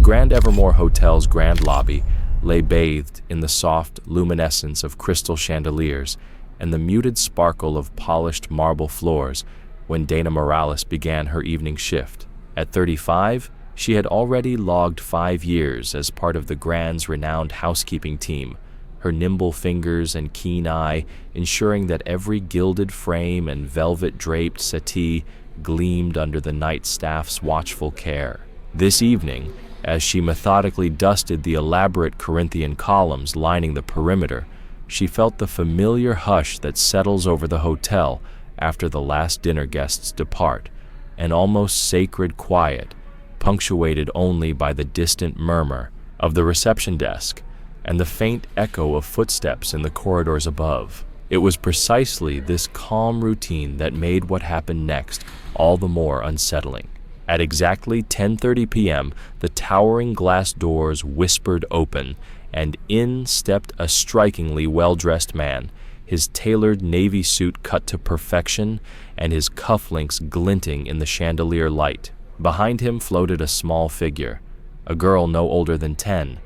Grand Evermore Hotel's grand lobby lay bathed in the soft luminescence of crystal chandeliers and the muted sparkle of polished marble floors when Dana Morales began her evening shift. At 35, she had already logged 5 years as part of the Grand's renowned housekeeping team, her nimble fingers and keen eye ensuring that every gilded frame and velvet-draped settee gleamed under the night staff's watchful care. This evening, as she methodically dusted the elaborate Corinthian columns lining the perimeter, she felt the familiar hush that settles over the hotel after the last dinner guests depart, an almost sacred quiet, punctuated only by the distant murmur of the reception desk and the faint echo of footsteps in the corridors above. It was precisely this calm routine that made what happened next all the more unsettling. At exactly 10:30 p.m., the towering glass doors whispered open, and in stepped a strikingly well-dressed man, his tailored navy suit cut to perfection and his cufflinks glinting in the chandelier light. Behind him floated a small figure, a girl no older than 10,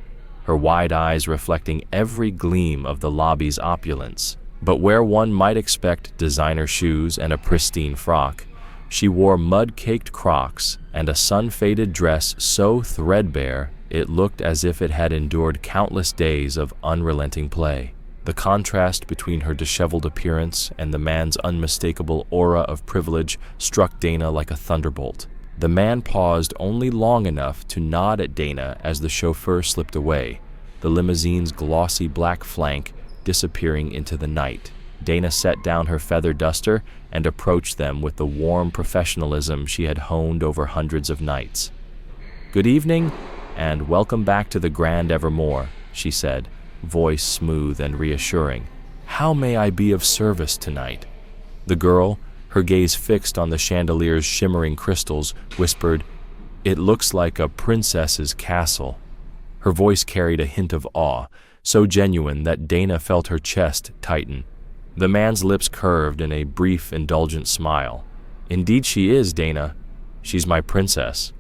her wide eyes reflecting every gleam of the lobby's opulence. But where one might expect designer shoes and a pristine frock, she wore mud-caked Crocs and a sun-faded dress so threadbare it looked as if it had endured countless days of unrelenting play. The contrast between her disheveled appearance and the man's unmistakable aura of privilege struck Dana like a thunderbolt. The man paused only long enough to nod at Dana as the chauffeur slipped away, the limousine's glossy black flank disappearing into the night. Dana set down her feather duster and approached them with the warm professionalism she had honed over hundreds of nights. "Good evening, and welcome back to the Grand Evermore," she said, voice smooth and reassuring. "How may I be of service tonight?" The girl, her gaze fixed on the chandelier's shimmering crystals, whispered, "It looks like a princess's castle." Her voice carried a hint of awe, so genuine that Dana felt her chest tighten. The man's lips curved in a brief, indulgent smile. "Indeed she is, Dana. She's my princess."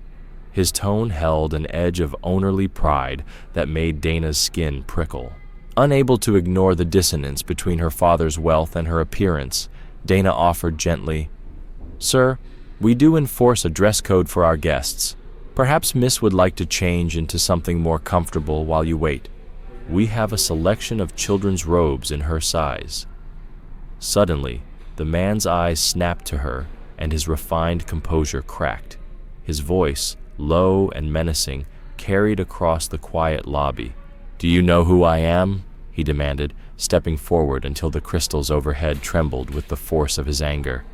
His tone held an edge of ownerly pride that made Dana's skin prickle. Unable to ignore the dissonance between her father's wealth and her appearance, Dana offered gently, "Sir, we do enforce a dress code for our guests. Perhaps Miss would like to change into something more comfortable while you wait. We have a selection of children's robes in her size." Suddenly, the man's eyes snapped to her and his refined composure cracked. His voice, low and menacing, carried across the quiet lobby. "Do you know who I am?" he demanded, stepping forward until the crystals overhead trembled with the force of his anger.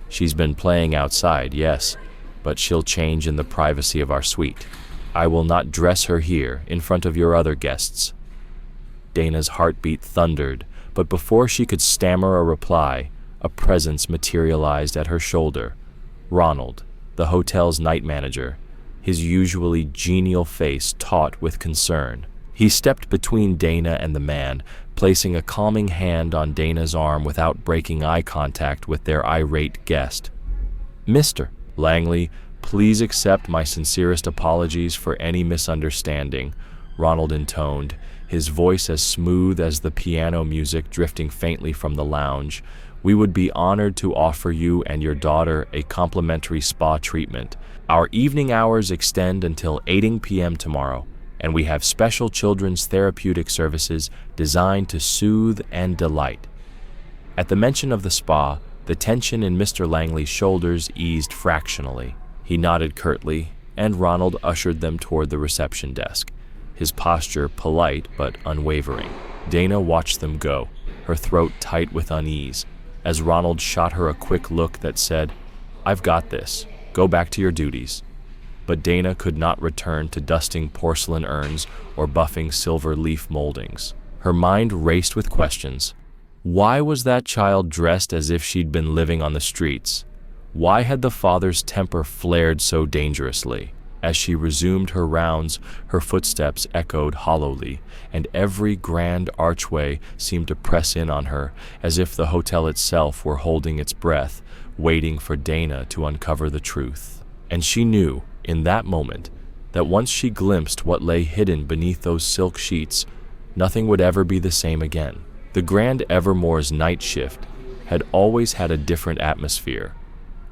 "She's been playing outside, yes, but she'll change in the privacy of our suite. I will not dress her here in front of your other guests." Dana's heartbeat thundered, but before she could stammer a reply, a presence materialized at her shoulder. Ronald, the hotel's night manager, his usually genial face taut with concern. He stepped between Dana and the man, placing a calming hand on Dana's arm without breaking eye contact with their irate guest. "Mr. Langley, please accept my sincerest apologies for any misunderstanding," Ronald intoned, his voice as smooth as the piano music drifting faintly from the lounge. "We would be honored to offer you and your daughter a complimentary spa treatment. Our evening hours extend until 8 p.m. tomorrow, and we have special children's therapeutic services designed to soothe and delight." At the mention of the spa, the tension in Mr. Langley's shoulders eased fractionally. He nodded curtly, and Ronald ushered them toward the reception desk, his posture polite but unwavering. Dana watched them go, her throat tight with unease, as Ronald shot her a quick look that said, "I've got this. Go back to your duties." But Dana could not return to dusting porcelain urns or buffing silver leaf moldings. Her mind raced with questions. Why was that child dressed as if she'd been living on the streets? Why had the father's temper flared so dangerously? As she resumed her rounds, her footsteps echoed hollowly, and every grand archway seemed to press in on her, as if the hotel itself were holding its breath, waiting for Dana to uncover the truth. And she knew, in that moment, that once she glimpsed what lay hidden beneath those silk sheets, nothing would ever be the same again. The Grand Evermore's night shift had always had a different atmosphere,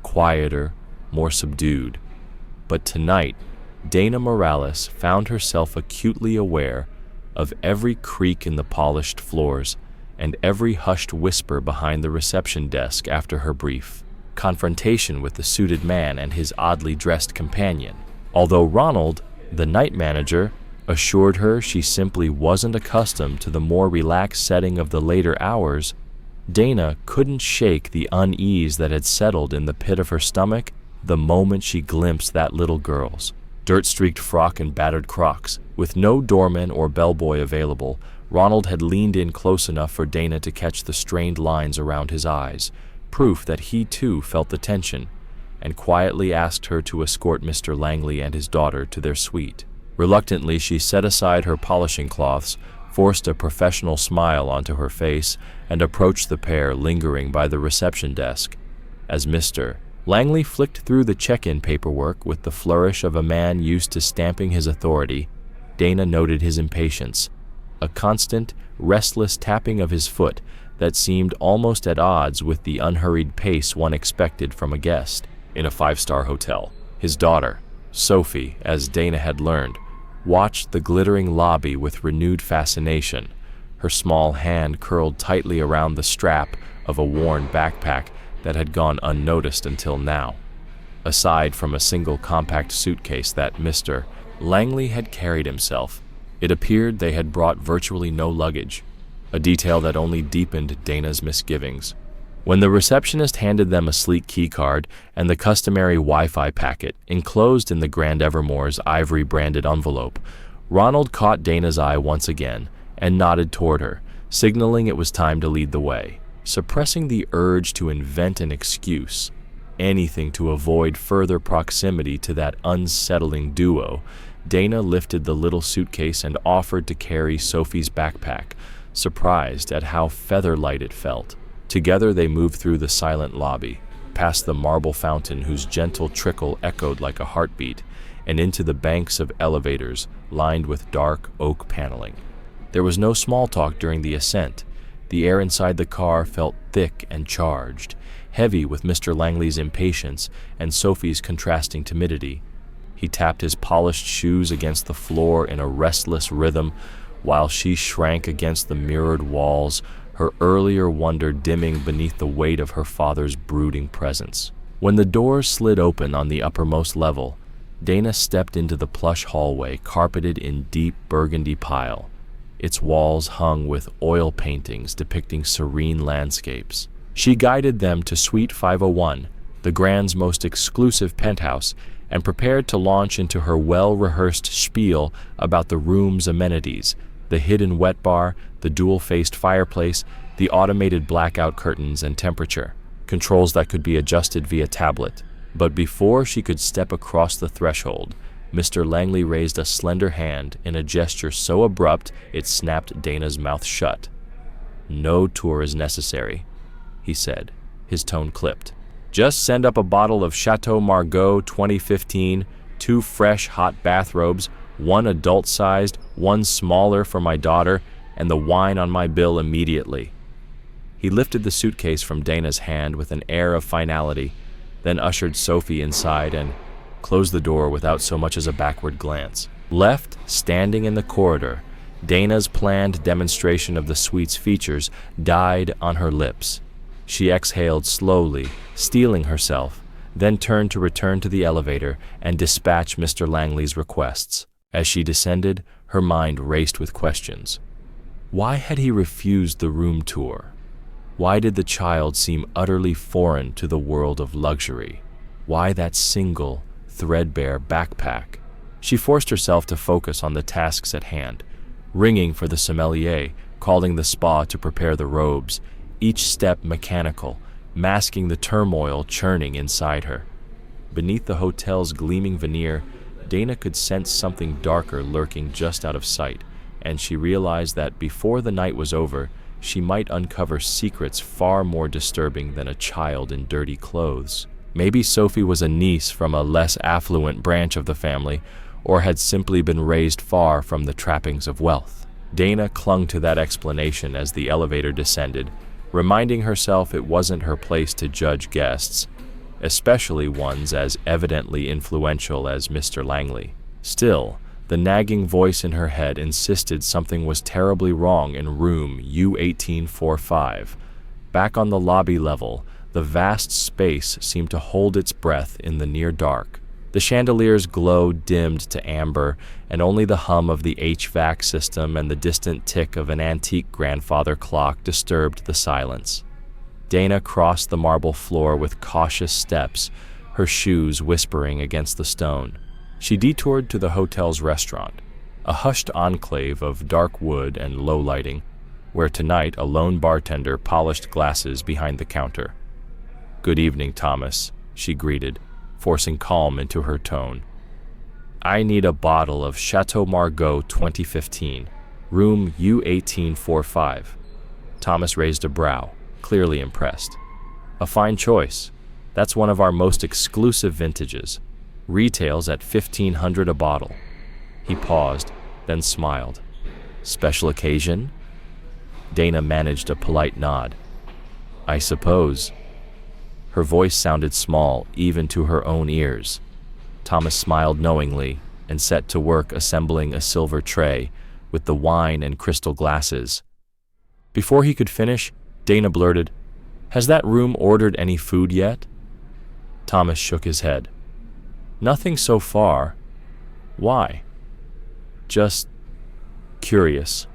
quieter, more subdued. But tonight, Dana Morales found herself acutely aware of every creak in the polished floors and every hushed whisper behind the reception desk after her brief confrontation with the suited man and his oddly dressed companion. Although Ronald, the night manager, assured her she simply wasn't accustomed to the more relaxed setting of the later hours, Dana couldn't shake the unease that had settled in the pit of her stomach the moment she glimpsed that little girl's dirt-streaked frock and battered Crocs. With no doorman or bellboy available, Ronald had leaned in close enough for Dana to catch the strained lines around his eyes, proof that he too felt the tension, and quietly asked her to escort Mr. Langley and his daughter to their suite. Reluctantly, she set aside her polishing cloths, forced a professional smile onto her face, and approached the pair lingering by the reception desk. As Mr. Langley flicked through the check-in paperwork with the flourish of a man used to stamping his authority, Dana noted his impatience, a constant, restless tapping of his foot that seemed almost at odds with the unhurried pace one expected from a guest in a five-star hotel. His daughter, Sophie, as Dana had learned, watched the glittering lobby with renewed fascination, her small hand curled tightly around the strap of a worn backpack that had gone unnoticed until now. Aside from a single compact suitcase that Mr. Langley had carried himself, it appeared they had brought virtually no luggage, a detail that only deepened Dana's misgivings. When the receptionist handed them a sleek keycard and the customary Wi-Fi packet enclosed in the Grand Evermore's ivory-branded envelope, Ronald caught Dana's eye once again and nodded toward her, signaling it was time to lead the way. Suppressing the urge to invent an excuse, anything to avoid further proximity to that unsettling duo, Dana lifted the little suitcase and offered to carry Sophie's backpack, surprised at how feather-light it felt. Together they moved through the silent lobby, past the marble fountain whose gentle trickle echoed like a heartbeat, and into the banks of elevators lined with dark oak paneling. There was no small talk during the ascent. The air inside the car felt thick and charged, heavy with Mr. Langley's impatience and Sophie's contrasting timidity. He tapped his polished shoes against the floor in a restless rhythm, while she shrank against the mirrored walls, her earlier wonder dimming beneath the weight of her father's brooding presence. When the doors slid open on the uppermost level, Dana stepped into the plush hallway carpeted in deep burgundy pile, its walls hung with oil paintings depicting serene landscapes. She guided them to Suite 501, the Grand's most exclusive penthouse, and prepared to launch into her well-rehearsed spiel about the room's amenities, the hidden wet bar, the dual-faced fireplace, the automated blackout curtains and temperature controls that could be adjusted via tablet. But before she could step across the threshold, Mr. Langley raised a slender hand in a gesture so abrupt it snapped Dana's mouth shut. "No tour is necessary," he said, his tone clipped. "Just send up a bottle of Chateau Margaux 2015, 2 fresh hot bathrobes, 1 adult-sized, 1 smaller for my daughter, and the wine on my bill immediately." He lifted the suitcase from Dana's hand with an air of finality, then ushered Sophie inside and closed the door without so much as a backward glance. Left, standing in the corridor, Dana's planned demonstration of the suite's features died on her lips. She exhaled slowly, steeling herself, then turned to return to the elevator and dispatch Mr. Langley's requests. As she descended, her mind raced with questions. Why had he refused the room tour? Why did the child seem utterly foreign to the world of luxury? Why that single, threadbare backpack? She forced herself to focus on the tasks at hand, ringing for the sommelier, calling the spa to prepare the robes, each step mechanical, masking the turmoil churning inside her. Beneath the hotel's gleaming veneer, Dana could sense something darker lurking just out of sight, and she realized that before the night was over, she might uncover secrets far more disturbing than a child in dirty clothes. Maybe Sophie was a niece from a less affluent branch of the family, or had simply been raised far from the trappings of wealth. Dana clung to that explanation as the elevator descended, reminding herself it wasn't her place to judge guests, especially ones as evidently influential as Mr. Langley. Still, the nagging voice in her head insisted something was terribly wrong in room U1845. Back on the lobby level, the vast space seemed to hold its breath in the near dark. The chandelier's glow dimmed to amber, and only the hum of the HVAC system and the distant tick of an antique grandfather clock disturbed the silence. Dana crossed the marble floor with cautious steps, her shoes whispering against the stone. She detoured to the hotel's restaurant, a hushed enclave of dark wood and low lighting, where tonight a lone bartender polished glasses behind the counter. "Good evening, Thomas," she greeted, forcing calm into her tone. "I need a bottle of Chateau Margaux 2015, room U1845. Thomas raised a brow, clearly impressed. "A fine choice. That's one of our most exclusive vintages. Retails at $1,500 a bottle." He paused, then smiled. "Special occasion?" Dana managed a polite nod. "I suppose." Her voice sounded small, even to her own ears. Thomas smiled knowingly and set to work assembling a silver tray with the wine and crystal glasses. Before he could finish, Dana blurted, "Has that room ordered any food yet?" Thomas shook his head. "Nothing so far. Why?" "Just curious."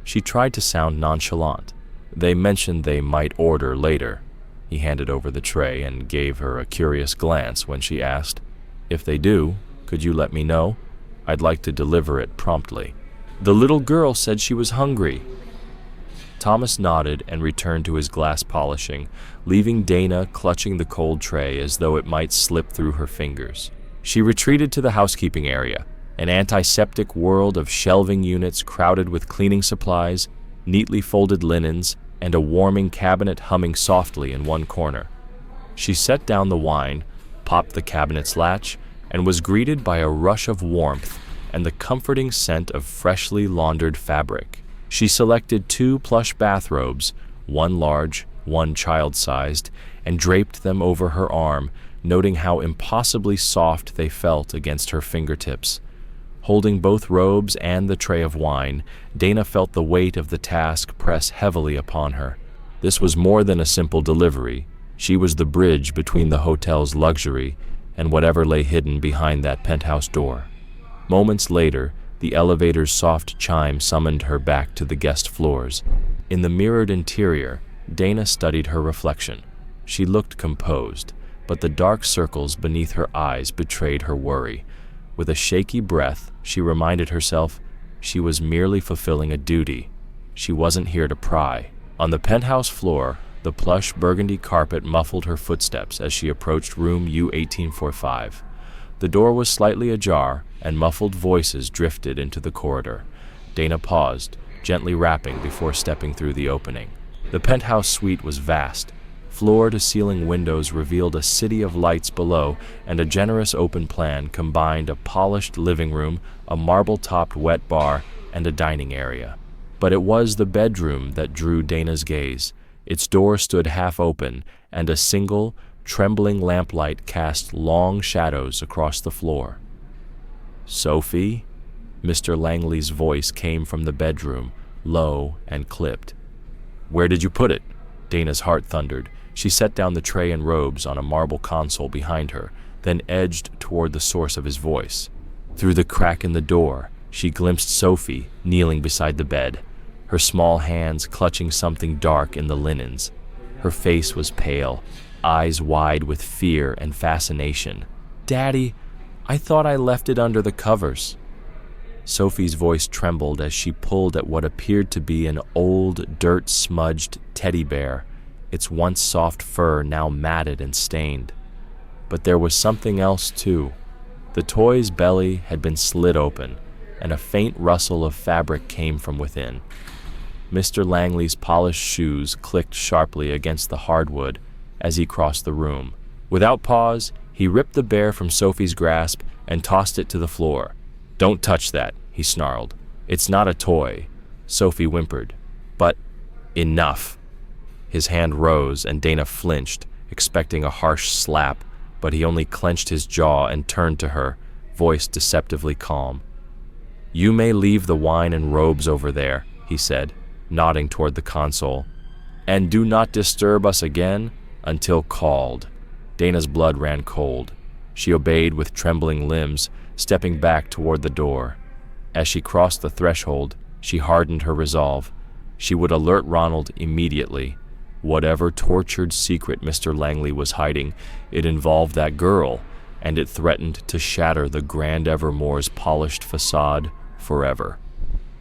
She tried to sound nonchalant. "They mentioned they might order later." He handed over the tray and gave her a curious glance when she asked, "If they do, could you let me know? I'd like to deliver it promptly." "The little girl said she was hungry." Thomas nodded and returned to his glass polishing, leaving Dana clutching the cold tray as though it might slip through her fingers. She retreated to the housekeeping area, an antiseptic world of shelving units crowded with cleaning supplies, neatly folded linens, and a warming cabinet humming softly in one corner. She set down the wine, popped the cabinet's latch, and was greeted by a rush of warmth and the comforting scent of freshly laundered fabric. She selected 2 plush bathrobes, one large, one child-sized, and draped them over her arm, noting how impossibly soft they felt against her fingertips. Holding both robes and the tray of wine, Dana felt the weight of the task press heavily upon her. This was more than a simple delivery. She was the bridge between the hotel's luxury and whatever lay hidden behind that penthouse door. Moments later, the elevator's soft chime summoned her back to the guest floors. In the mirrored interior, Dana studied her reflection. She looked composed, but the dark circles beneath her eyes betrayed her worry. With a shaky breath, she reminded herself she was merely fulfilling a duty. She wasn't here to pry. On the penthouse floor, the plush burgundy carpet muffled her footsteps as she approached room U1845. The door was slightly ajar, and muffled voices drifted into the corridor. Dana paused, gently rapping before stepping through the opening. The penthouse suite was vast. Floor-to-ceiling windows revealed a city of lights below, and a generous open plan combined a polished living room, a marble-topped wet bar, and a dining area. But it was the bedroom that drew Dana's gaze. Its door stood half open, and a single, trembling lamplight cast long shadows across the floor. "Sophie?" Mr. Langley's voice came from the bedroom, low and clipped. "Where did you put it?" Dana's heart thundered. She set down the tray and robes on a marble console behind her, then edged toward the source of his voice. Through the crack in the door, she glimpsed Sophie kneeling beside the bed, her small hands clutching something dark in the linens. Her face was pale, eyes wide with fear and fascination. "Daddy, I thought I left it under the covers." Sophie's voice trembled as she pulled at what appeared to be an old, dirt-smudged teddy bear, its once soft fur now matted and stained. But there was something else, too. The toy's belly had been slit open, and a faint rustle of fabric came from within. Mr. Langley's polished shoes clicked sharply against the hardwood as he crossed the room. Without pause, he ripped the bear from Sophie's grasp and tossed it to the floor. "Don't touch that," he snarled. "It's not a toy," Sophie whimpered. "But enough." His hand rose and Dana flinched, expecting a harsh slap, but he only clenched his jaw and turned to her, voice deceptively calm. "You may leave the wine and robes over there," he said, nodding toward the console. "And do not disturb us again until called." Dana's blood ran cold. She obeyed with trembling limbs, stepping back toward the door. As she crossed the threshold, she hardened her resolve. She would alert Ronald immediately. Whatever tortured secret Mr. Langley was hiding, it involved that girl, and it threatened to shatter the Grand Evermore's polished facade forever.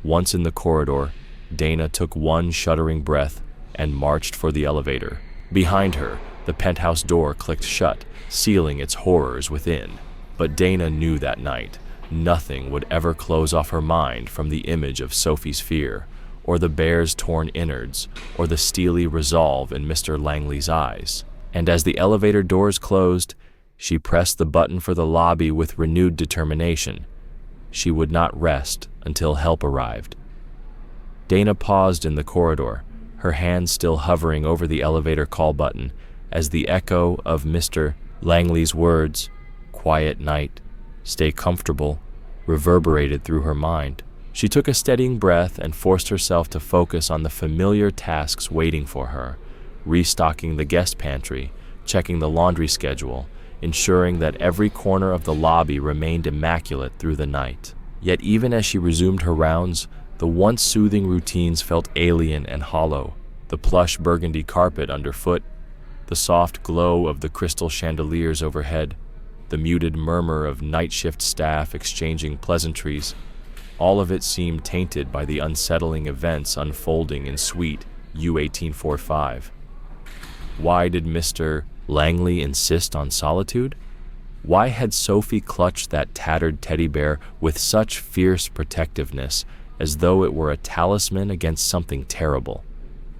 Once in the corridor, Dana took one shuddering breath and marched for the elevator. Behind her, the penthouse door clicked shut, sealing its horrors within. But Dana knew that night nothing would ever close off her mind from the image of Sophie's fear, or the bear's torn innards, or the steely resolve in Mr. Langley's eyes. And as the elevator doors closed, she pressed the button for the lobby with renewed determination. She would not rest until help arrived. Dana paused in the corridor, her hand still hovering over the elevator call button, as the echo of Mr. Langley's words, "Quiet night, stay comfortable," reverberated through her mind. She took a steadying breath and forced herself to focus on the familiar tasks waiting for her, restocking the guest pantry, checking the laundry schedule, ensuring that every corner of the lobby remained immaculate through the night. Yet even as she resumed her rounds, the once soothing routines felt alien and hollow. The plush burgundy carpet underfoot, the soft glow of the crystal chandeliers overhead, the muted murmur of night shift staff exchanging pleasantries, all of it seemed tainted by the unsettling events unfolding in Suite U1845. Why did Mr. Langley insist on solitude? Why had Sophie clutched that tattered teddy bear with such fierce protectiveness, as though it were a talisman against something terrible?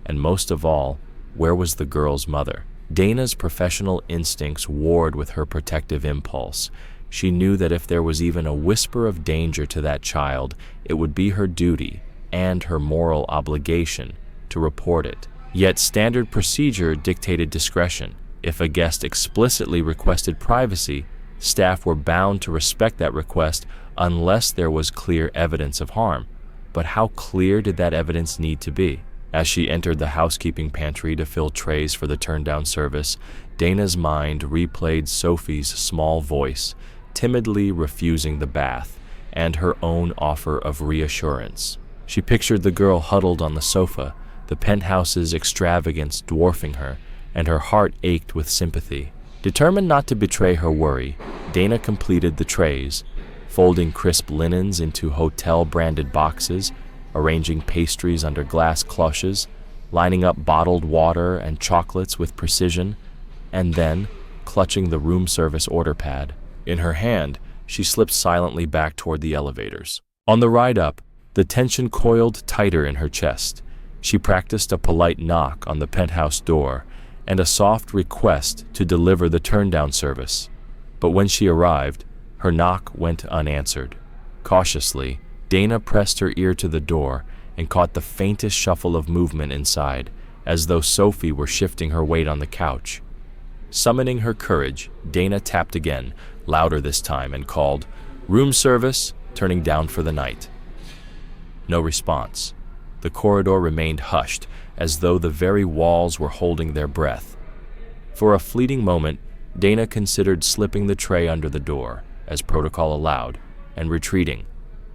And most of all, where was the girl's mother? Dana's professional instincts warred with her protective impulse. She knew that if there was even a whisper of danger to that child, it would be her duty and her moral obligation to report it. Yet standard procedure dictated discretion. If a guest explicitly requested privacy, staff were bound to respect that request unless there was clear evidence of harm. But how clear did that evidence need to be? As she entered the housekeeping pantry to fill trays for the turn-down service, Dana's mind replayed Sophie's small voice, timidly refusing the bath, and her own offer of reassurance. She pictured the girl huddled on the sofa, the penthouse's extravagance dwarfing her, and her heart ached with sympathy. Determined not to betray her worry, Dana completed the trays, folding crisp linens into hotel-branded boxes, arranging pastries under glass cloches, lining up bottled water and chocolates with precision, and then clutching the room service order pad. In her hand, she slipped silently back toward the elevators. On the ride up, the tension coiled tighter in her chest. She practiced a polite knock on the penthouse door and a soft request to deliver the turn-down service. But when she arrived, her knock went unanswered. Cautiously, Dana pressed her ear to the door and caught the faintest shuffle of movement inside, as though Sophie were shifting her weight on the couch. Summoning her courage, Dana tapped again, louder this time, and called, "Room service, turning down for the night." No response. The corridor remained hushed, as though the very walls were holding their breath. For a fleeting moment, Dana considered slipping the tray under the door, as protocol allowed, and retreating.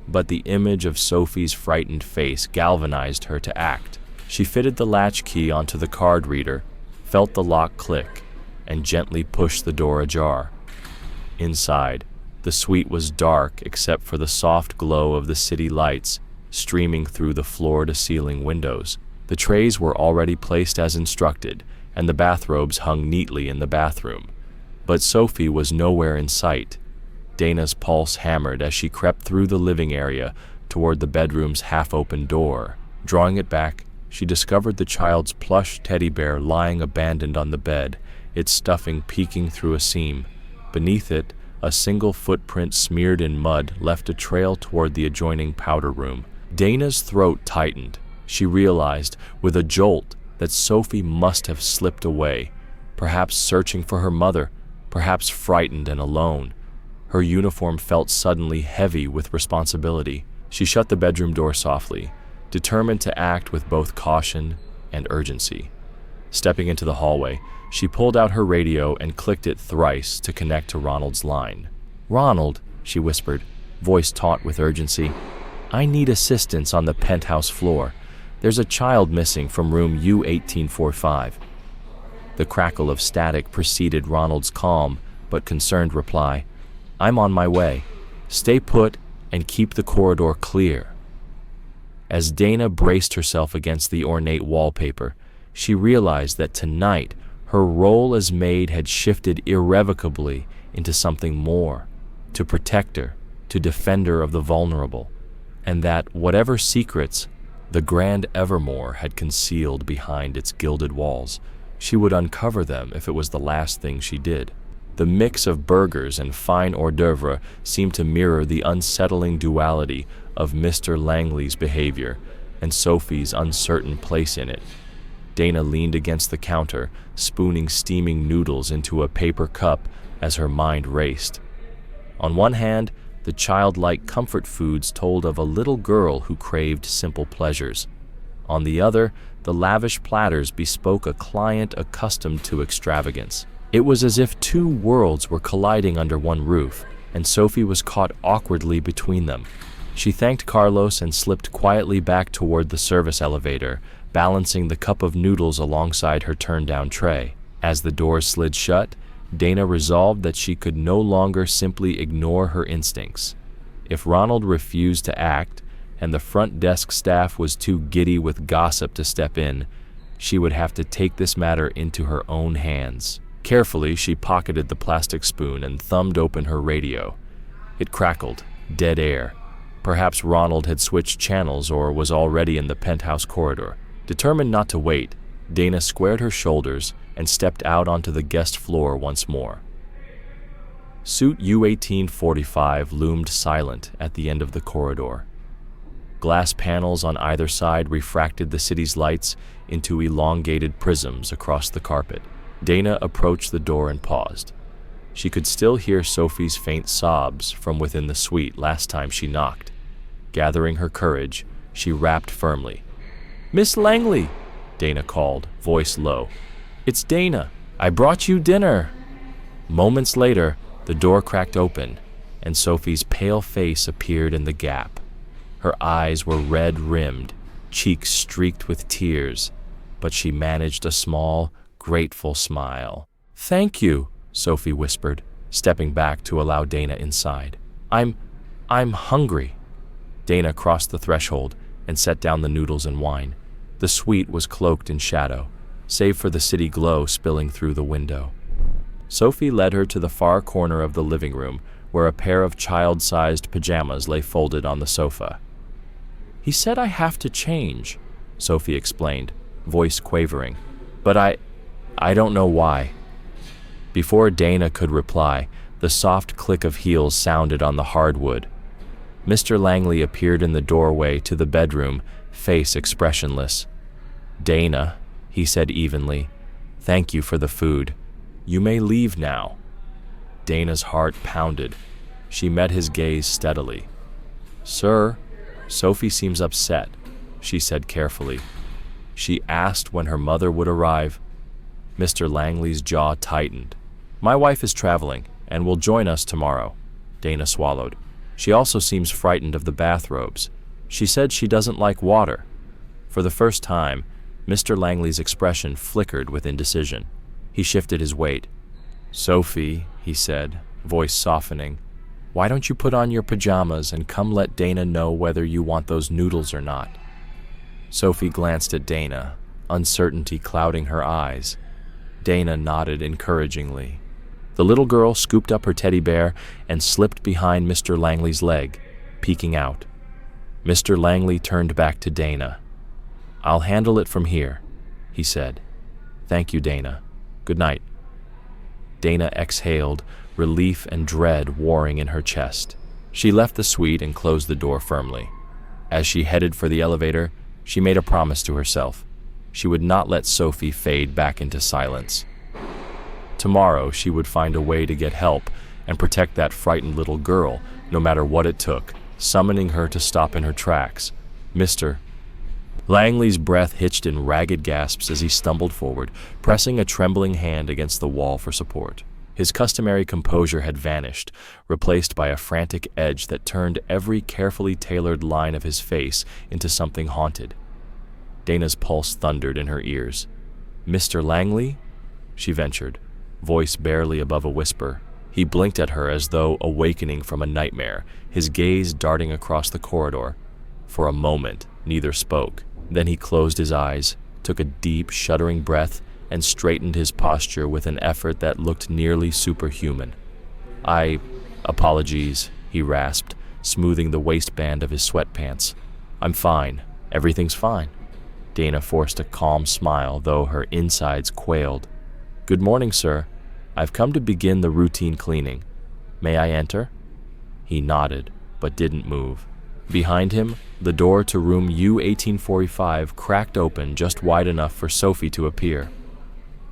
But the image of Sophie's frightened face galvanized her to act. She fitted the latch key onto the card reader, felt the lock click, and gently pushed the door ajar. Inside, the suite was dark except for the soft glow of the city lights streaming through the floor-to-ceiling windows. The trays were already placed as instructed, and the bathrobes hung neatly in the bathroom. But Sophie was nowhere in sight. Dana's pulse hammered as she crept through the living area toward the bedroom's half-open door. Drawing it back, she discovered the child's plush teddy bear lying abandoned on the bed, its stuffing peeking through a seam. Beneath it, A single footprint smeared in mud left a trail toward the adjoining powder room. Dana's throat tightened. She realized, with a jolt, that Sophie must have slipped away, perhaps searching for her mother, perhaps frightened and alone. Her uniform felt suddenly heavy with responsibility. She shut the bedroom door softly, determined to act with both caution and urgency. Stepping into the hallway, she pulled out her radio and clicked it thrice to connect to Ronald's line. "Ronald," she whispered, voice taut with urgency, "I need assistance on the penthouse floor. There's a child missing from room U1845. The crackle of static preceded Ronald's calm but concerned reply. "I'm on my way. Stay put and keep the corridor clear." As Dana braced herself against the ornate wallpaper, she realized that tonight her role as maid had shifted irrevocably into something more, to protector, to defender of the vulnerable, and that whatever secrets the Grand Evermore had concealed behind its gilded walls, she would uncover them if it was the last thing she did. The mix of burgers and fine hors d'oeuvre seemed to mirror the unsettling duality of Mr. Langley's behavior and Sophie's uncertain place in it. Dana leaned against the counter, spooning steaming noodles into a paper cup as her mind raced. On one hand, the childlike comfort foods told of a little girl who craved simple pleasures. On the other, the lavish platters bespoke a client accustomed to extravagance. It was as if two worlds were colliding under one roof, and Sophie was caught awkwardly between them. She thanked Carlos and slipped quietly back toward the service elevator, balancing the cup of noodles alongside her turned-down tray. As the doors slid shut, Dana resolved that she could no longer simply ignore her instincts. If Ronald refused to act, and the front desk staff was too giddy with gossip to step in, she would have to take this matter into her own hands. Carefully, she pocketed the plastic spoon and thumbed open her radio. It crackled, dead air. Perhaps Ronald had switched channels or was already in the penthouse corridor. Determined not to wait, Dana squared her shoulders and stepped out onto the guest floor once more. Suite U1845 loomed silent at the end of the corridor. Glass panels on either side refracted the city's lights into elongated prisms across the carpet. Dana approached the door and paused. She could still hear Sophie's faint sobs from within the suite last time she knocked. Gathering her courage, she rapped firmly. "Miss Langley," Dana called, voice low. "It's Dana. I brought you dinner." Moments later, the door cracked open, and Sophie's pale face appeared in the gap. Her eyes were red-rimmed, cheeks streaked with tears, but she managed a small, grateful smile. "Thank you," Sophie whispered, stepping back to allow Dana inside. I'm hungry." Dana crossed the threshold and set down the noodles and wine. The suite was cloaked in shadow, save for the city glow spilling through the window. Sophie led her to the far corner of the living room, where a pair of child-sized pajamas lay folded on the sofa. "He said I have to change," Sophie explained, voice quavering. "But I don't know why." Before Dana could reply, the soft click of heels sounded on the hardwood. Mr. Langley appeared in the doorway to the bedroom, face expressionless. "Dana," he said evenly, "thank you for the food. You may leave now." Dana's heart pounded. She met his gaze steadily. "Sir, Sophie seems upset," she said carefully. "She asked when her mother would arrive." Mr. Langley's jaw tightened. "My wife is traveling and will join us tomorrow." Dana swallowed. "She also seems frightened of the bathrobes. She said she doesn't like water." For the first time, Mr. Langley's expression flickered with indecision. He shifted his weight. "Sophie," he said, voice softening, "why don't you put on your pajamas and come let Dana know whether you want those noodles or not?" Sophie glanced at Dana, uncertainty clouding her eyes. Dana nodded encouragingly. The little girl scooped up her teddy bear and slipped behind Mr. Langley's leg, peeking out. Mr. Langley turned back to Dana. "I'll handle it from here," he said. "Thank you, Dana. Good night." Dana exhaled, relief and dread warring in her chest. She left the suite and closed the door firmly. As she headed for the elevator, she made a promise to herself. She would not let Sophie fade back into silence. Tomorrow, she would find a way to get help and protect that frightened little girl, no matter what it took, summoning her to stop in her tracks. Mr. Langley's breath hitched in ragged gasps as he stumbled forward, pressing a trembling hand against the wall for support. His customary composure had vanished, replaced by a frantic edge that turned every carefully tailored line of his face into something haunted. Dana's pulse thundered in her ears. "Mr. Langley?" she ventured, voice barely above a whisper. He blinked at her as though awakening from a nightmare, his gaze darting across the corridor. For a moment, neither spoke. Then he closed his eyes, took a deep, shuddering breath, and straightened his posture with an effort that looked nearly superhuman. Apologies, he rasped, smoothing the waistband of his sweatpants. "I'm fine. Everything's fine." Dana forced a calm smile, though her insides quailed. "Good morning, sir. I've come to begin the routine cleaning. May I enter?" He nodded, but didn't move. Behind him, the door to room U-1845 cracked open just wide enough for Sophie to appear.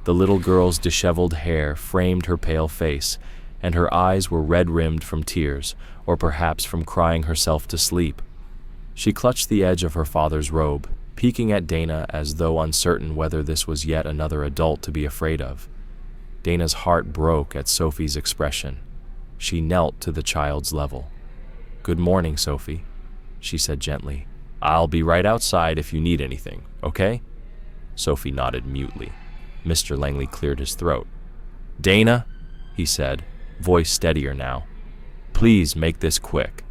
The little girl's disheveled hair framed her pale face, and her eyes were red-rimmed from tears, or perhaps from crying herself to sleep. She clutched the edge of her father's robe, peeking at Dana as though uncertain whether this was yet another adult to be afraid of. Dana's heart broke at Sophie's expression. She knelt to the child's level. "Good morning, Sophie," she said gently. "I'll be right outside if you need anything, okay?" Sophie nodded mutely. Mr. Langley cleared his throat. "Dana," he said, voice steadier now, "please make this quick."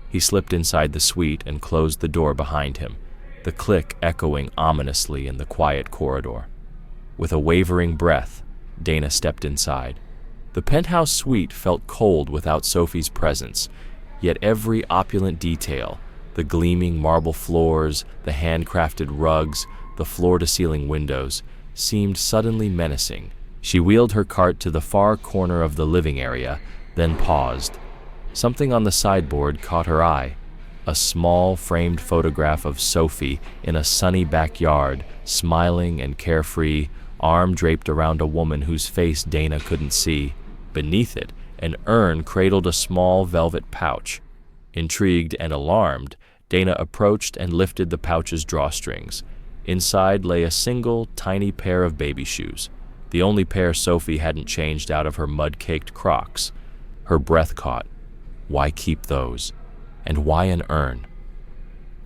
He slipped inside the suite and closed the door behind him, the click echoing ominously in the quiet corridor. With a wavering breath, Dana stepped inside. The penthouse suite felt cold without Sophie's presence, yet every opulent detail, the gleaming marble floors, the handcrafted rugs, the floor-to-ceiling windows, seemed suddenly menacing. She wheeled her cart to the far corner of the living area, then paused. Something on the sideboard caught her eye. A small framed photograph of Sophie in a sunny backyard, smiling and carefree, arm draped around a woman whose face Dana couldn't see. Beneath it, an urn cradled a small velvet pouch. Intrigued and alarmed, Dana approached and lifted the pouch's drawstrings. Inside lay a single, tiny pair of baby shoes, the only pair Sophie hadn't changed out of her mud-caked Crocs. Her breath caught. Why keep those? And why an urn?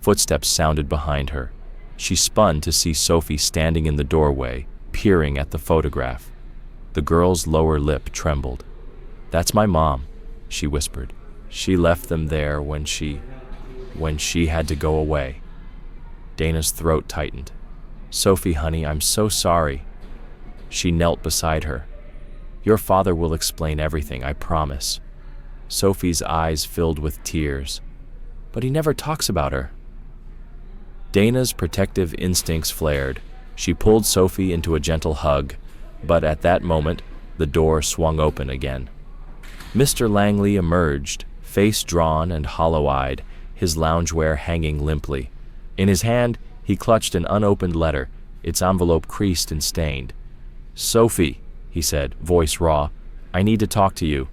Footsteps sounded behind her. She spun to see Sophie standing in the doorway, peering at the photograph. The girl's lower lip trembled. "That's my mom," she whispered. "She left them there when she had to go away." Dana's throat tightened. "Sophie, honey, I'm so sorry." She knelt beside her. "Your father will explain everything, I promise." Sophie's eyes filled with tears. "But he never talks about her." Dana's protective instincts flared. She pulled Sophie into a gentle hug, but at that moment, the door swung open again. Mr. Langley emerged, face drawn and hollow-eyed, his loungewear hanging limply. In his hand, he clutched an unopened letter, its envelope creased and stained. "Sophie," he said, voice raw, "I need to talk to you."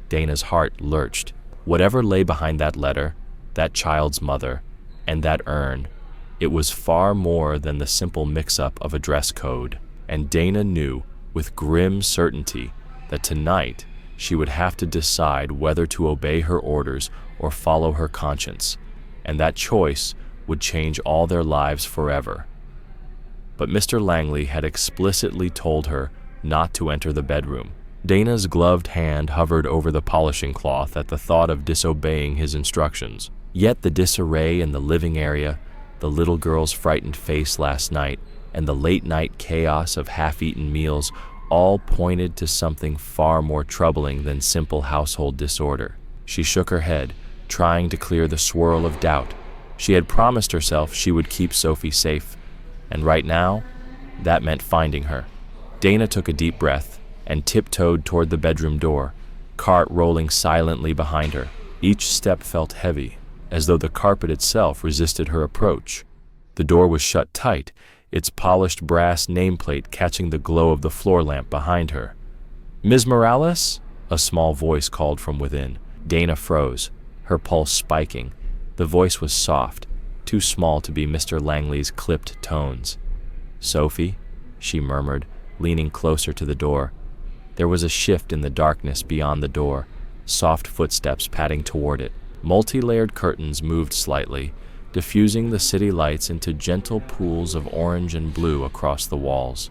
Dana's heart lurched. Whatever lay behind that letter, that child's mother, and that urn, it was far more than the simple mix-up of a dress code. And Dana knew, with grim certainty, that tonight she would have to decide whether to obey her orders or follow her conscience, and that choice would change all their lives forever. But Mr. Langley had explicitly told her not to enter the bedroom. Dana's gloved hand hovered over the polishing cloth at the thought of disobeying his instructions. Yet the disarray in the living area, the little girl's frightened face last night, and the late-night chaos of half-eaten meals all pointed to something far more troubling than simple household disorder. She shook her head, trying to clear the swirl of doubt. She had promised herself she would keep Sophie safe, and right now, that meant finding her. Dana took a deep breath, and tiptoed toward the bedroom door, cart rolling silently behind her. Each step felt heavy, as though the carpet itself resisted her approach. The door was shut tight, its polished brass nameplate catching the glow of the floor lamp behind her. "Ms. Morales?" a small voice called from within. Dana froze, her pulse spiking. The voice was soft, too small to be Mr. Langley's clipped tones. "Sophie?" she murmured, leaning closer to the door. There was a shift in the darkness beyond the door, soft footsteps padding toward it. Multi-layered curtains moved slightly, diffusing the city lights into gentle pools of orange and blue across the walls.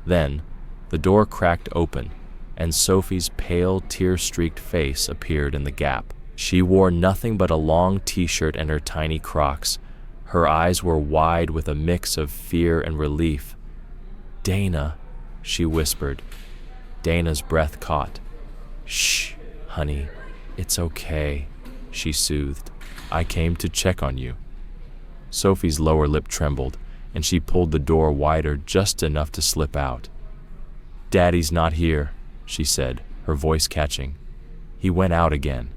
Then, the door cracked open, and Sophie's pale, tear-streaked face appeared in the gap. She wore nothing but a long t-shirt and her tiny Crocs. Her eyes were wide with a mix of fear and relief. "Dana," she whispered. Dana's breath caught. "Shh, honey, it's okay," she soothed. "I came to check on you." Sophie's lower lip trembled, and she pulled the door wider just enough to slip out. "Daddy's not here," she said, her voice catching. "He went out again."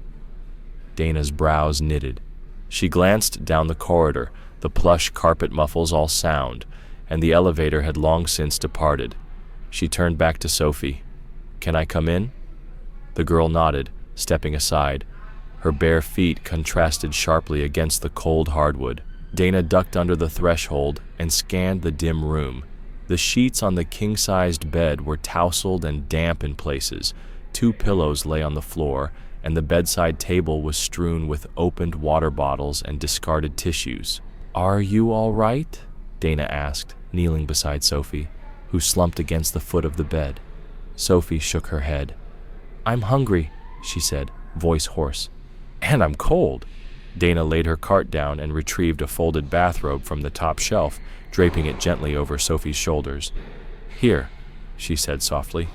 Dana's brows knitted. She glanced down the corridor, the plush carpet muffles all sound, and the elevator had long since departed. She turned back to Sophie. "Can I come in?" The girl nodded, stepping aside. Her bare feet contrasted sharply against the cold hardwood. Dana ducked under the threshold and scanned the dim room. The sheets on the king-sized bed were tousled and damp in places. 2 pillows lay on the floor, and the bedside table was strewn with opened water bottles and discarded tissues. "Are you all right?" Dana asked, kneeling beside Sophie, who slumped against the foot of the bed. Sophie shook her head. "I'm hungry," she said, voice hoarse. "And I'm cold." Dana laid her cart down and retrieved a folded bathrobe from the top shelf, draping it gently over Sophie's shoulders. "Here," she said softly.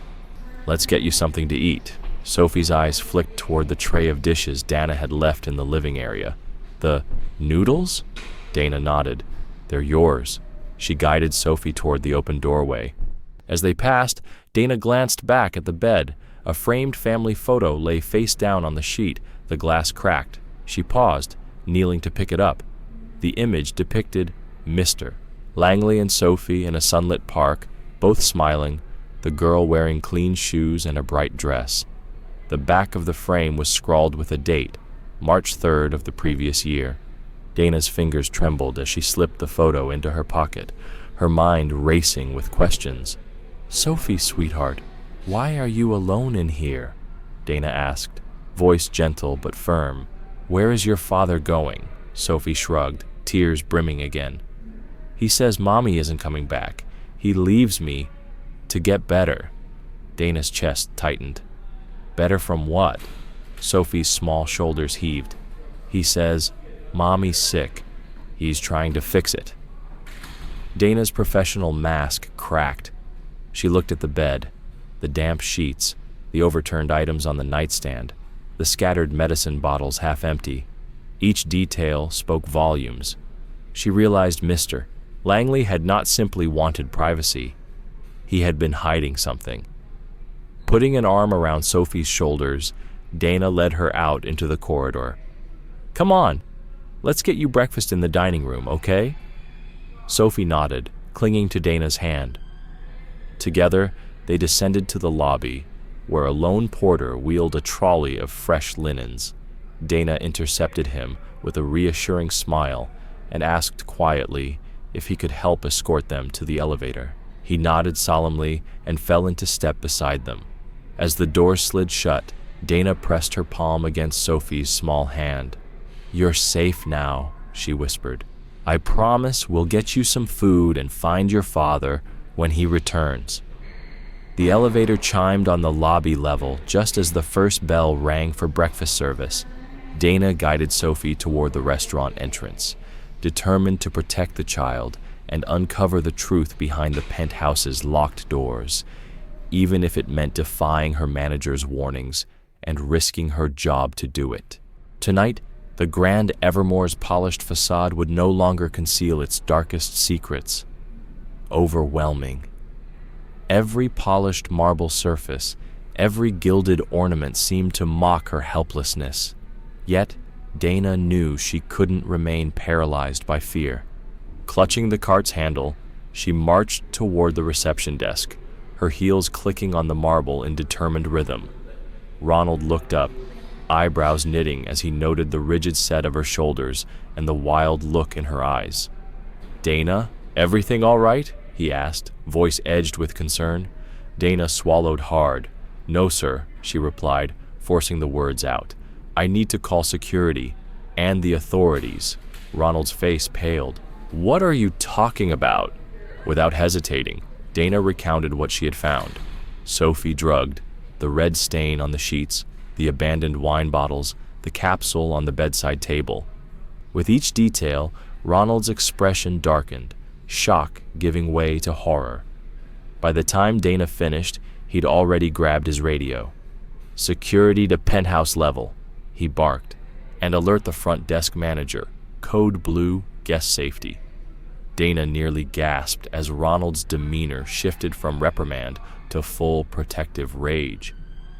"Let's get you something to eat." Sophie's eyes flicked toward the tray of dishes Dana had left in the living area. "The noodles?" Dana nodded. "They're yours." She guided Sophie toward the open doorway. As they passed, Dana glanced back at the bed. A framed family photo lay face down on the sheet, the glass cracked. She paused, kneeling to pick it up. The image depicted Mr. Langley and Sophie in a sunlit park, both smiling, the girl wearing clean shoes and a bright dress. The back of the frame was scrawled with a date, March 3rd of the previous year. Dana's fingers trembled as she slipped the photo into her pocket, her mind racing with questions. "Sophie, sweetheart, why are you alone in here?" Dana asked, voice gentle but firm. "Where is your father going?" Sophie shrugged, tears brimming again. "He says Mommy isn't coming back. He leaves me to get better." Dana's chest tightened. "Better from what?" Sophie's small shoulders heaved. "He says, Mommy's sick. He's trying to fix it." Dana's professional mask cracked. She looked at the bed, the damp sheets, the overturned items on the nightstand, the scattered medicine bottles half empty. Each detail spoke volumes. She realized Mr. Langley had not simply wanted privacy. He had been hiding something. Putting an arm around Sophie's shoulders, Dana led her out into the corridor. "Come on, let's get you breakfast in the dining room, okay?" Sophie nodded, clinging to Dana's hand. Together, they descended to the lobby, where a lone porter wheeled a trolley of fresh linens. Dana intercepted him with a reassuring smile and asked quietly if he could help escort them to the elevator. He nodded solemnly and fell into step beside them. As the door slid shut, Dana pressed her palm against Sophie's small hand. "You're safe now," she whispered. "I promise we'll get you some food and find your father when he returns." The elevator chimed on the lobby level just as the first bell rang for breakfast service. Dana guided Sophie toward the restaurant entrance, determined to protect the child and uncover the truth behind the penthouse's locked doors, even if it meant defying her manager's warnings and risking her job to do it. Tonight, the Grand Evermore's polished facade would no longer conceal its darkest secrets. Overwhelming. Every polished marble surface, every gilded ornament seemed to mock her helplessness. Yet, Dana knew she couldn't remain paralyzed by fear. Clutching the cart's handle, she marched toward the reception desk, her heels clicking on the marble in determined rhythm. Ronald looked up, eyebrows knitting as he noted the rigid set of her shoulders and the wild look in her eyes. "Dana, everything all right?" he asked, voice edged with concern. Dana swallowed hard. "No, sir," she replied, forcing the words out. "I need to call security and the authorities." Ronald's face paled. "What are you talking about?" Without hesitating, Dana recounted what she had found. Sophie drugged, the red stain on the sheets, the abandoned wine bottles, the capsule on the bedside table. With each detail, Ronald's expression darkened, shock giving way to horror. By the time Dana finished, he'd already grabbed his radio. "Security to penthouse level," he barked, "and alert the front desk manager. Code blue, guest safety." Dana nearly gasped as Ronald's demeanor shifted from reprimand to full protective rage.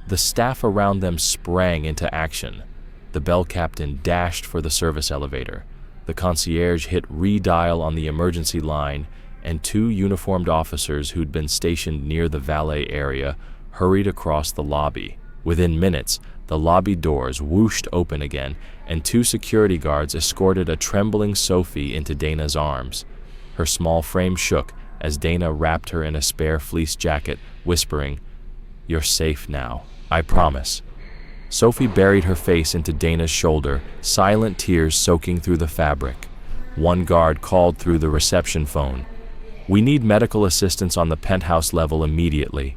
The staff around them sprang into action. The bell captain dashed for the service elevator. The concierge hit redial on the emergency line, and two uniformed officers who'd been stationed near the valet area hurried across the lobby. Within minutes, the lobby doors whooshed open again, and two security guards escorted a trembling Sophie into Dana's arms. Her small frame shook as Dana wrapped her in a spare fleece jacket, whispering, "You're safe now, I promise." Sophie buried her face into Dana's shoulder, silent tears soaking through the fabric. One guard called through the reception phone, "We need medical assistance on the penthouse level immediately."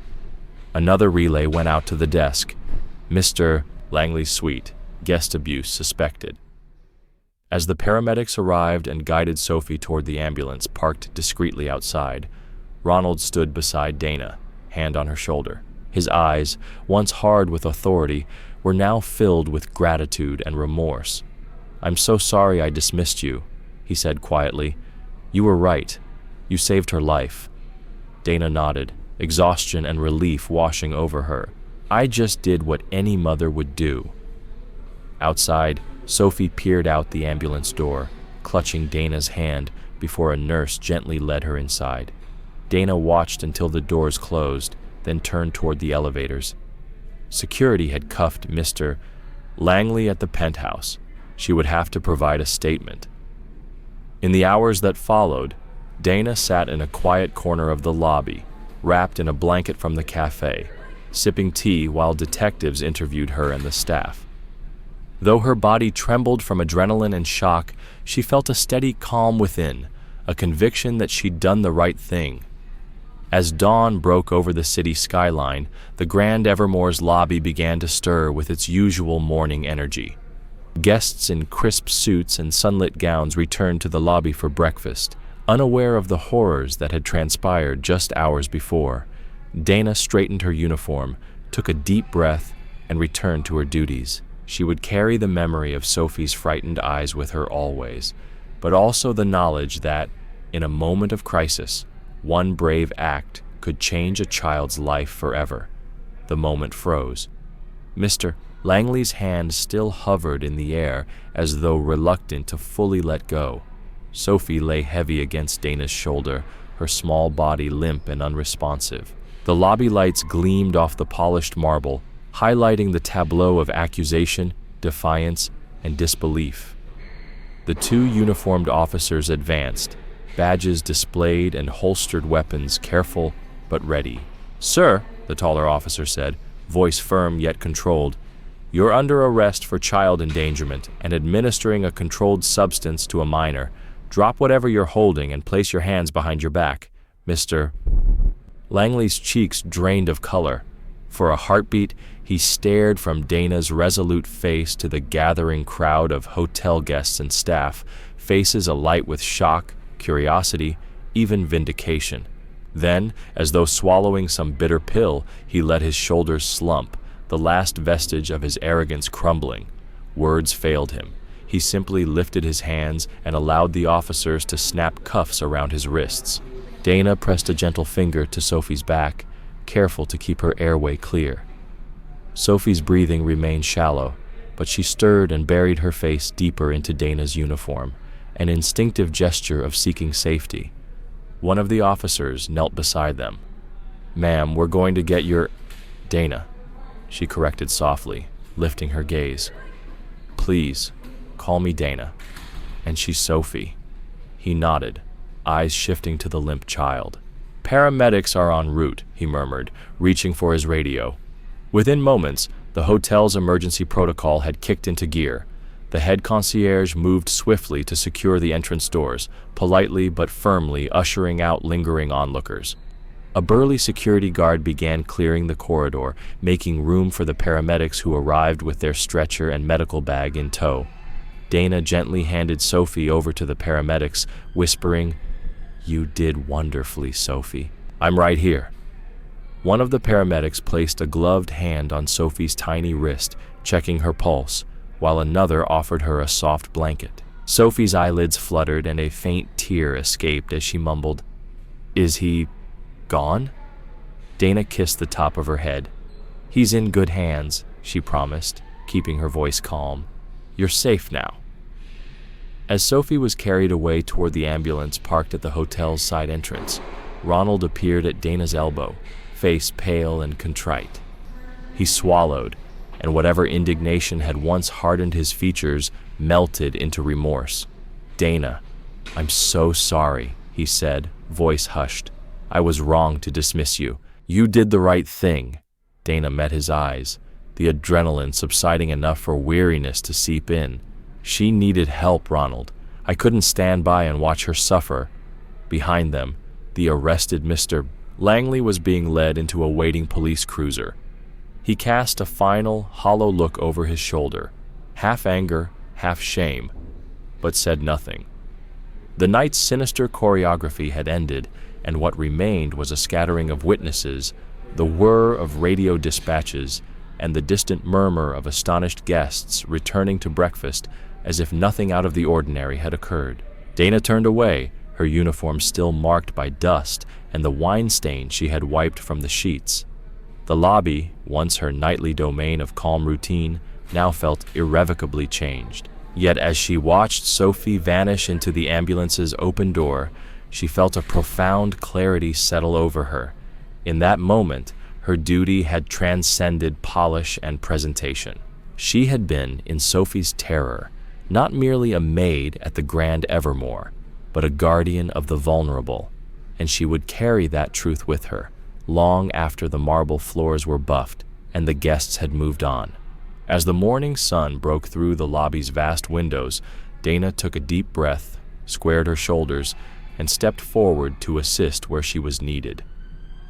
Another relay went out to the desk. "Mr. Langley's suite, guest abuse suspected." As the paramedics arrived and guided Sophie toward the ambulance parked discreetly outside, Ronald stood beside Dana, hand on her shoulder. His eyes, once hard with authority, were now filled with gratitude and remorse. "I'm so sorry I dismissed you," he said quietly. "You were right. You saved her life." Dana nodded, exhaustion and relief washing over her. "I just did what any mother would do." Outside, Sophie peered out the ambulance door, clutching Dana's hand before a nurse gently led her inside. Dana watched until the doors closed, then turned toward the elevators. Security had cuffed Mr. Langley at the penthouse. She would have to provide a statement. In the hours that followed, Dana sat in a quiet corner of the lobby, wrapped in a blanket from the cafe, sipping tea while detectives interviewed her and the staff. Though her body trembled from adrenaline and shock, she felt a steady calm within, a conviction that she'd done the right thing. As dawn broke over the city skyline, the Grand Evermore's lobby began to stir with its usual morning energy. Guests in crisp suits and sunlit gowns returned to the lobby for breakfast, unaware of the horrors that had transpired just hours before. Dana straightened her uniform, took a deep breath, and returned to her duties. She would carry the memory of Sophie's frightened eyes with her always, but also the knowledge that, in a moment of crisis, one brave act could change a child's life forever. The moment froze. Mr. Langley's hand still hovered in the air as though reluctant to fully let go. Sophie lay heavy against Dana's shoulder, her small body limp and unresponsive. The lobby lights gleamed off the polished marble, highlighting the tableau of accusation, defiance, and disbelief. The two uniformed officers advanced, badges displayed and holstered weapons careful but ready. "Sir," the taller officer said, voice firm yet controlled, "you're under arrest for child endangerment and administering a controlled substance to a minor. Drop whatever you're holding and place your hands behind your back, Mr." Langley's cheeks drained of color. For a heartbeat, he stared from Dana's resolute face to the gathering crowd of hotel guests and staff, faces alight with shock, curiosity, even vindication. Then, as though swallowing some bitter pill, he let his shoulders slump, the last vestige of his arrogance crumbling. Words failed him. He simply lifted his hands and allowed the officers to snap cuffs around his wrists. Dana pressed a gentle finger to Sophie's back, careful to keep her airway clear. Sophie's breathing remained shallow, but she stirred and buried her face deeper into Dana's uniform, an instinctive gesture of seeking safety. One of the officers knelt beside them. "Ma'am, we're going to get your—" "Dana," she corrected softly, lifting her gaze. "Please, call me Dana. And she's Sophie." He nodded, eyes shifting to the limp child. "Paramedics are en route," he murmured, reaching for his radio. Within moments, the hotel's emergency protocol had kicked into gear. The head concierge moved swiftly to secure the entrance doors, politely but firmly ushering out lingering onlookers. A burly security guard began clearing the corridor, making room for the paramedics who arrived with their stretcher and medical bag in tow. Dana gently handed Sophie over to the paramedics, whispering, "You did wonderfully, Sophie. I'm right here." One of the paramedics placed a gloved hand on Sophie's tiny wrist, checking her pulse, while another offered her a soft blanket. Sophie's eyelids fluttered and a faint tear escaped as she mumbled, "Is he gone?" Dana kissed the top of her head. "He's in good hands," she promised, keeping her voice calm. "You're safe now." As Sophie was carried away toward the ambulance parked at the hotel's side entrance, Ronald appeared at Dana's elbow, face pale and contrite. He swallowed, and whatever indignation had once hardened his features melted into remorse. "Dana, I'm so sorry," he said, voice hushed. "I was wrong to dismiss you. You did the right thing." Dana met his eyes, the adrenaline subsiding enough for weariness to seep in. "She needed help, Ronald. I couldn't stand by and watch her suffer." Behind them, the arrested Mr. Langley was being led into a waiting police cruiser. He cast a final, hollow look over his shoulder, half anger, half shame, but said nothing. The night's sinister choreography had ended, and what remained was a scattering of witnesses, the whir of radio dispatches, and the distant murmur of astonished guests returning to breakfast as if nothing out of the ordinary had occurred. Dana turned away, her uniform still marked by dust and the wine stain she had wiped from the sheets. The lobby, once her nightly domain of calm routine, now felt irrevocably changed. Yet as she watched Sophie vanish into the ambulance's open door, she felt a profound clarity settle over her. In that moment, her duty had transcended polish and presentation. She had been, in Sophie's terror, not merely a maid at the Grand Evermore, but a guardian of the vulnerable, and she would carry that truth with her, long after the marble floors were buffed and the guests had moved on. As the morning sun broke through the lobby's vast windows, Dana took a deep breath, squared her shoulders, and stepped forward to assist where she was needed,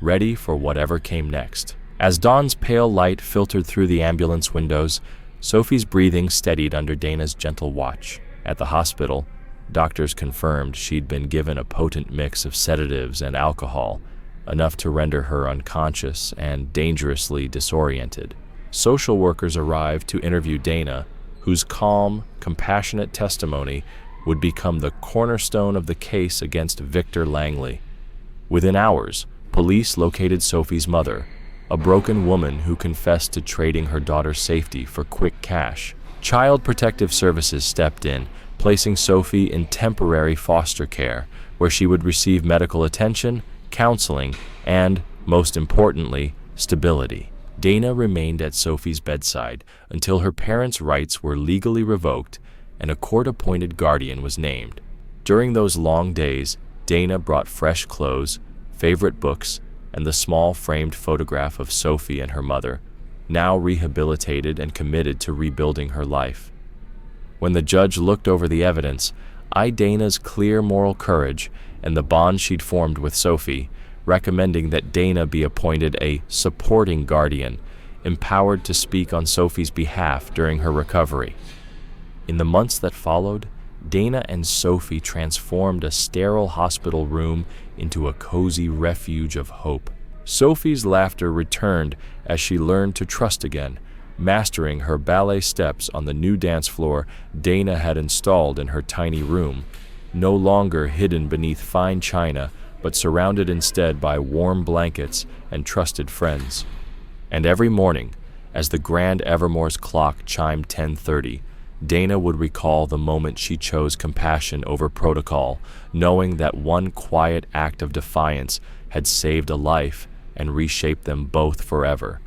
ready for whatever came next. As dawn's pale light filtered through the ambulance windows, Sophie's breathing steadied under Dana's gentle watch. At the hospital, doctors confirmed she'd been given a potent mix of sedatives and alcohol, enough to render her unconscious and dangerously disoriented. Social workers arrived to interview Dana, whose calm, compassionate testimony would become the cornerstone of the case against Victor Langley. Within hours, police located Sophie's mother, a broken woman who confessed to trading her daughter's safety for quick cash. Child Protective Services stepped in, placing Sophie in temporary foster care, where she would receive medical attention, counseling, and, most importantly, stability. Dana remained at Sophie's bedside until her parents' rights were legally revoked and a court-appointed guardian was named. During those long days, Dana brought fresh clothes, favorite books, and the small framed photograph of Sophie and her mother, now rehabilitated and committed to rebuilding her life. When the judge looked over the evidence, eyed Dana's clear moral courage and the bond she'd formed with Sophie, recommending that Dana be appointed a supporting guardian, empowered to speak on Sophie's behalf during her recovery. In the months that followed, Dana and Sophie transformed a sterile hospital room into a cozy refuge of hope. Sophie's laughter returned as she learned to trust again, mastering her ballet steps on the new dance floor Dana had installed in her tiny room, no longer hidden beneath fine china but surrounded instead by warm blankets and trusted friends. And every morning, as the Grand Evermore's clock chimed 10:30, Dana would recall the moment she chose compassion over protocol, knowing that one quiet act of defiance had saved a life and reshaped them both forever.